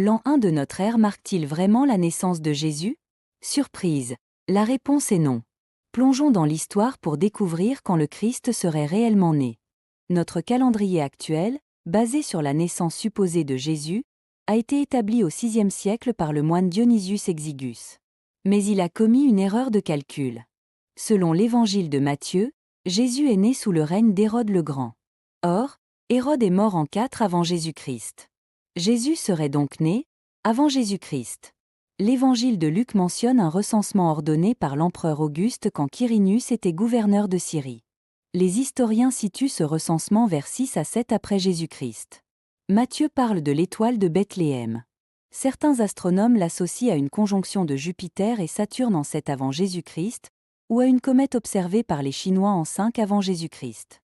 L'an 1 de notre ère marque-t-il vraiment la naissance de Jésus? Surprise. La réponse est non. Plongeons dans l'histoire pour découvrir quand le Christ serait réellement né. Notre calendrier actuel, basé sur la naissance supposée de Jésus, a été établi au VIe siècle par le moine Dionysius Exigus. Mais il a commis une erreur de calcul. Selon l'évangile de Matthieu, Jésus est né sous le règne d'Hérode le Grand. Or, Hérode est mort en 4 avant Jésus-Christ. Jésus serait donc né avant Jésus-Christ. L'évangile de Luc mentionne un recensement ordonné par l'empereur Auguste quand Quirinius était gouverneur de Syrie. Les historiens situent ce recensement vers 6 à 7 après Jésus-Christ. Matthieu parle de l'étoile de Bethléem. Certains astronomes l'associent à une conjonction de Jupiter et Saturne en 7 avant Jésus-Christ, ou à une comète observée par les Chinois en 5 avant Jésus-Christ.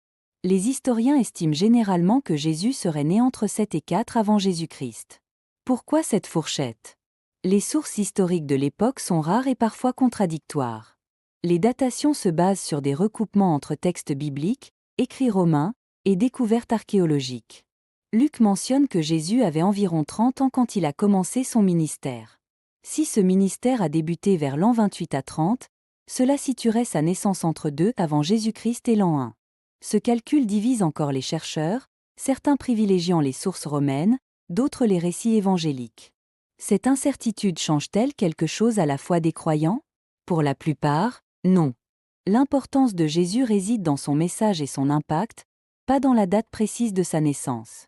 Les historiens estiment généralement que Jésus serait né entre 7 et 4 avant Jésus-Christ. Pourquoi cette fourchette? Les sources historiques de l'époque sont rares et parfois contradictoires. Les datations se basent sur des recoupements entre textes bibliques, écrits romains, et découvertes archéologiques. Luc mentionne que Jésus avait environ 30 ans quand il a commencé son ministère. Si ce ministère a débuté vers l'an 28 à 30, cela situerait sa naissance entre 2 avant Jésus-Christ et l'an 1. Ce calcul divise encore les chercheurs, certains privilégiant les sources romaines, d'autres les récits évangéliques. Cette incertitude change-t-elle quelque chose à la foi des croyants? Pour la plupart, non. L'importance de Jésus réside dans son message et son impact, pas dans la date précise de sa naissance.